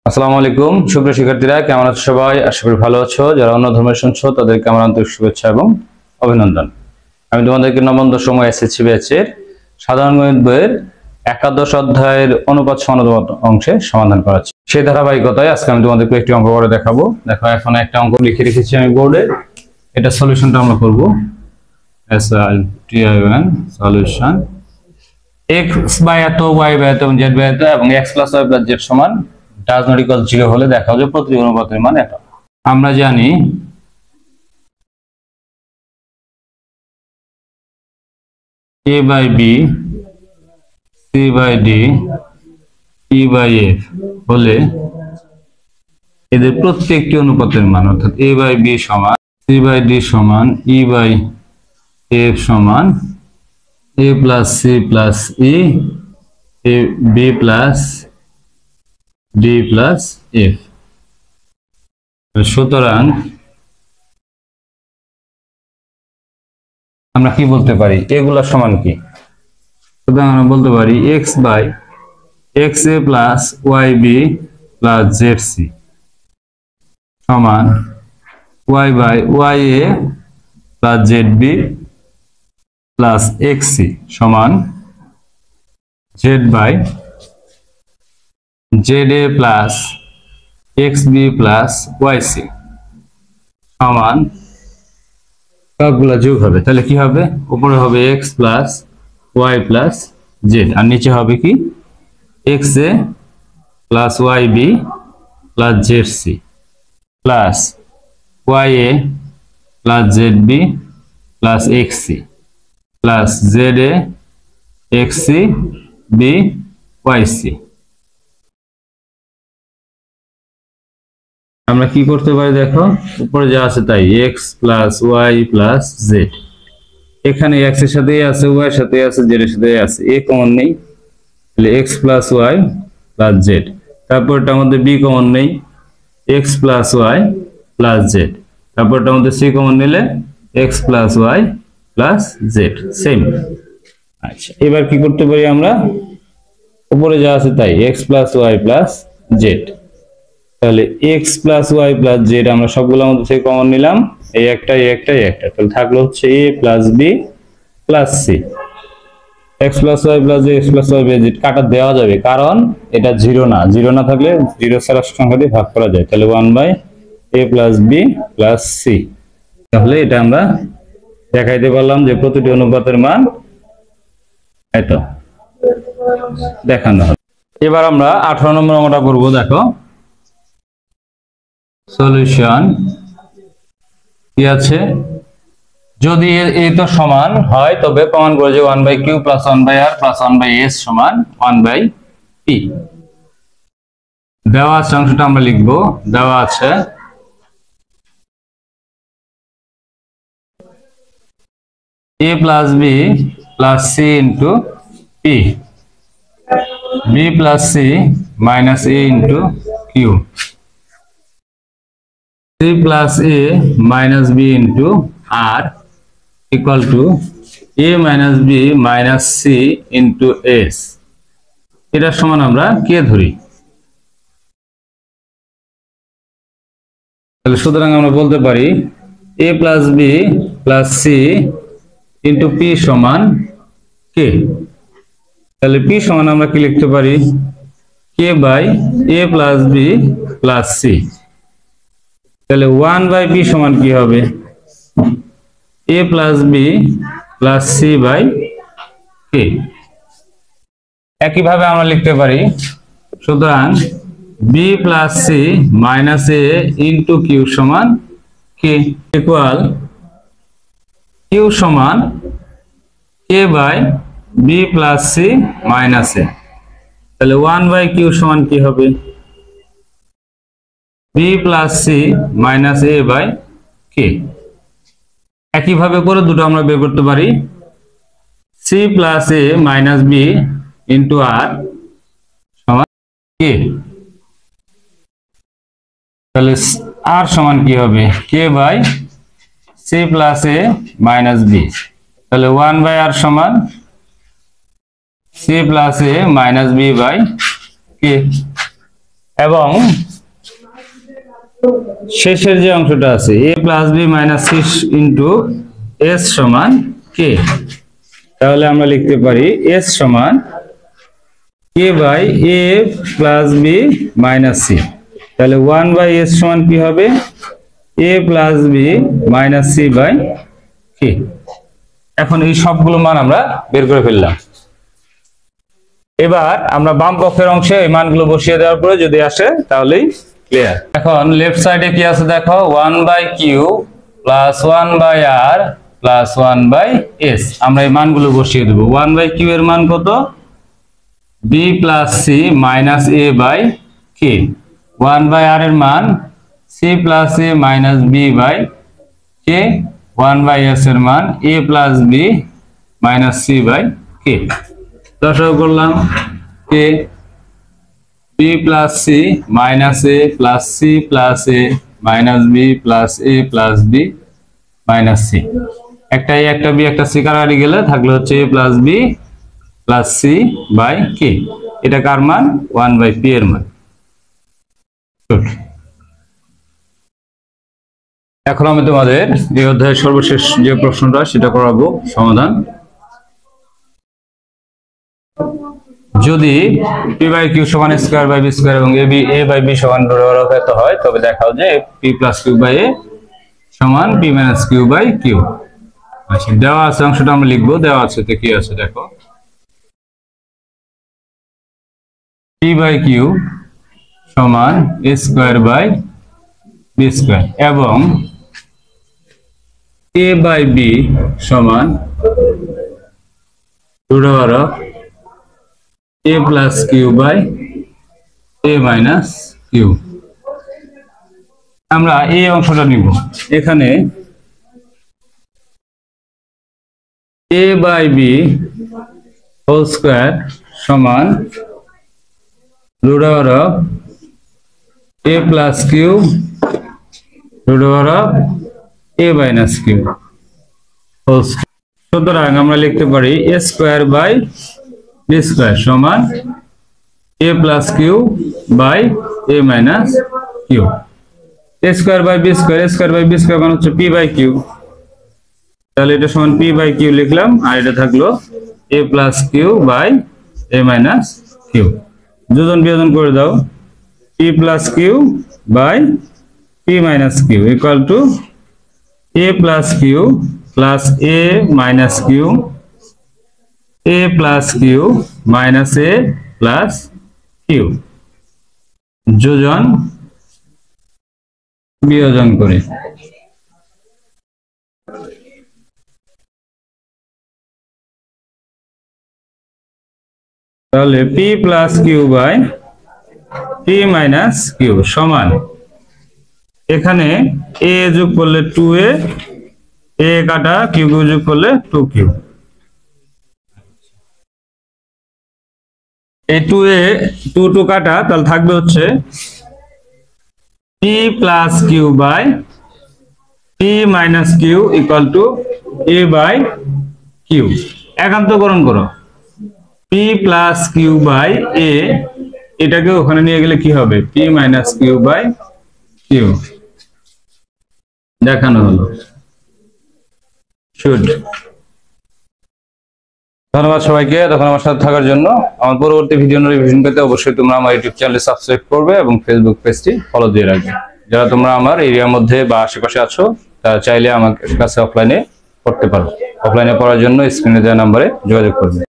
আসসালামু আলাইকুম সুপ্রিয় শিক্ষার্থীরা, কেমন আছো সবাই? আশা করি ভালো আছো। যারা অন্য ধর্মের শুনছো তাদেরকে আমার আন্তরিক শুভেচ্ছা এবং অভিনন্দন। আমি তোমাদেরকে নবম দশম এসএসসি ব্যাচের সাধারণ গণিত বইয়ের একাদশ অধ্যায়ের অনুপাত সমানুপাত অংশে সমাধান করাচ্ছি। সেই ধারাবাহিকতায় আজকে আমি তোমাদেরকে একটি অঙ্ক করে দেখাবো। দেখো, এখন একটা অঙ্ক লিখে রেখেছি আমি বোর্ডে। এটা সলিউশনটা আমরা করবো। সলিউশন x বাই এত, y বাই এত এবং z বাই এত এবং x plus y plus z সমান ডাজ নট ইকুয়াল 0 হলে দেখা যায় প্রতিটি অনুপাতের মান এত। আমরা জানি a by b, c by d, e by f হলে এদের প্রত্যেকটি অনুপাতের মান, অর্থাৎ a বাই b সমান c বাই d সমান e বাই f সমান a plus c plus e a b plus d plus f। সুতরাং আমরা কি বলতে পারি, এগুলা সমান কি? সুতরাং আমরা বলতে পারি x by x a plus y b plus z c সমান y by y a plus z b plus x c সমান z by z a plus x b plus y c সমান, সবগুলা যোগ হবে। তাহলে কি হবে? উপরে হবে x plus y plus z আর নিচে হবে কি x a plus y b plus z c plus y a plus z b plus x c plus z a x c b y c। আমরা কি করতে পারি দেখো, উপরে যা আছে তাই x plus y plus z, এখানে x এর সাথে আছে, y এর সাথে আছে, z এর সাথে আছে, a কমন নেই, তাহলে x plus y plus z। তারপরটার মধ্যে b কমন নেই, x plus y plus z। তারপরটার মধ্যে c কমন নিলে x plus y plus z, same. আচ্ছা, এবার কি করতে পারি আমরা, উপরে যা আছে তাই x plus y plus z, তাহলে x plus y plus z আমরা সবগুলোর মধ্যে থেকে কমন নিলাম, এই একটা এই একটা এই একটা, তাহলে থাকলো হচ্ছে a plus b plus c। x plus y plus z, x plus y plus z কাটা দেওয়া যাবে, কারণ এটা জিরো না, জিরো না থাকলে জিরো ছাড়া সংখ্যা দিয়ে ভাগ করা যায়, তাহলে 1 by a plus b plus c। তাহলে এটা আমরা দেখাইতে পারলাম যে প্রতিটি অনুপাতের মান এত দেখানো হবে। এবার আমরা 18 নম্বর অঙ্কটা করব। দেখো, সলিউশন কি আছে, যদি এ তো সমান হয় তবে প্রমাণ করে যে 1 by Q plus 1 by R plus 1 by S সমান 1 বাই পি। দেওয়া আছে অংশটা আমরা লিখবো। দেওয়া আছে a plus B plus C into P, B plus C minus A into Q, c plus a minus b into r equal to a minus b minus c into s। এটার সমান আমরা কে ধরি, তাহলে সুতরাং আমরা বলতে পারি a plus b plus c into p সমান কে। তাহলে p সমান আমরা কি লিখতে পারি, k by a plus b plus c। তাহলে 1 বাই b সমান কি হবে, a plus b plus c by k। একইভাবে আমরা লিখতে পারি, সুতরাং b plus c minus a into q সমান k ইকুয়াল q সমান k by b plus c minus a। তাহলে 1 বাই q সমান কি হবে, b plus c minus a by k। একইভাবে করে দুটো আমরা বের করতে পারি, c plus a minus b into r সমান k। তাহলে r সমান কি হবে, k by c plus a minus b। তাহলে 1 বাই r সমান c plus a minus b by k। এবং শেষের যে অংশটা আছে a plus b minus c into s সমান k। তাহলে আমরা লিখতে পারি s সমান k by a plus b minus c। তাহলে 1 বাই s সমান কি হবে a plus b minus c by k। এখন এই সবগুলো মান আমরা বের করে ফেললাম। এবার আমরা বাম পক্ষের অংশে এই মানগুলো বসিয়ে দেওয়ার পরে যদি আসে তাহলেই ক্লিয়ার। এখন লেফট সাইডে কি আছে দেখো 1 by Q plus 1 by R plus 1 by S. আমরা এই মানগুলো বসিয়ে দেব। 1 বাই কিউ এর মান কত b plus c minus a by k। 1 by R এর মান c plus a minus b by k। 1 by s এর মান a plus b minus c by k। দশক করলাম k b plus c minus a plus c plus a minus b plus a plus b minus c। একটা a একটা b একটা c কাটাকাটি গেলে থাকলে হচ্ছে a plus b plus c by k। এটা কার মান 1 বাই p এর মান। এখন আমি তোমাদের এই অধ্যায়ের সর্বশেষ যে প্রশ্নটা সেটা করাবো সমাধান। যদি p বাই q সমান স্কয়ার বাই b স্কয়ার এবং a বাই b সমান রূপান্তরিত হয় তবে দেখাও যে p plus q by a সমান p minus q by q। আচ্ছা, দেওয়া আছে অংশটা আমরা লিখবো। দেওয়া আছে তো কি আছে দেখো p বাই q সমান a square by b square এবং a বাই b সমান a plus q by a minus q। আমরা এই অংশটা নিব। এখানে a by b whole square সমান root over of a plus q root over of a minus q whole square. সুতরাং আমরা লিখতে পারি a square by b square সমান a plus q by a minus q। a square by b square, a square by b square মানে হচ্ছে p by q। তাহলে এটা সমান p বাই q লিখলাম আর এটা থাকলো a plus q by a minus q। যোজন বিয়োজন করে দাও p plus q by p minus q equal to a plus q plus a minus q a plus q minus a plus q। যোজন বিয়োজন করে তাহলে p plus q by p minus q সমান এখানে a যোগ করলে 2a, a কাটা q যোগ করলে 2q। এই 2a 2 কাটা তাহলে থাকবে হচ্ছে p plus q by p minus q equal to a by q। একান্তকরণ করো p plus q by a এটাকে ওখানে নিয়ে গেলে কি হবে p minus q by q দেখানো হলো। শুড। ধন্যবাদ সবাইকে তখন আমার সাথে থাকার জন্য। আমার পরবর্তী ভিডিও রিভিশন পেতে অবশ্যই তোমরা আমার ইউটিউব চ্যানেলে সাবস্ক্রাইব করবে এবং ফেসবুক পেজটি ফলো দিয়ে রাখবে। যারা তোমরা আমার এরিয়ার মধ্যে বা আশেপাশে আছো তারা চাইলে আমার কাছে অফলাইনে পড়তে পারো। অফলাইনে পড়ার জন্য স্ক্রিনে দেওয়া নম্বরে যোগাযোগ করবে।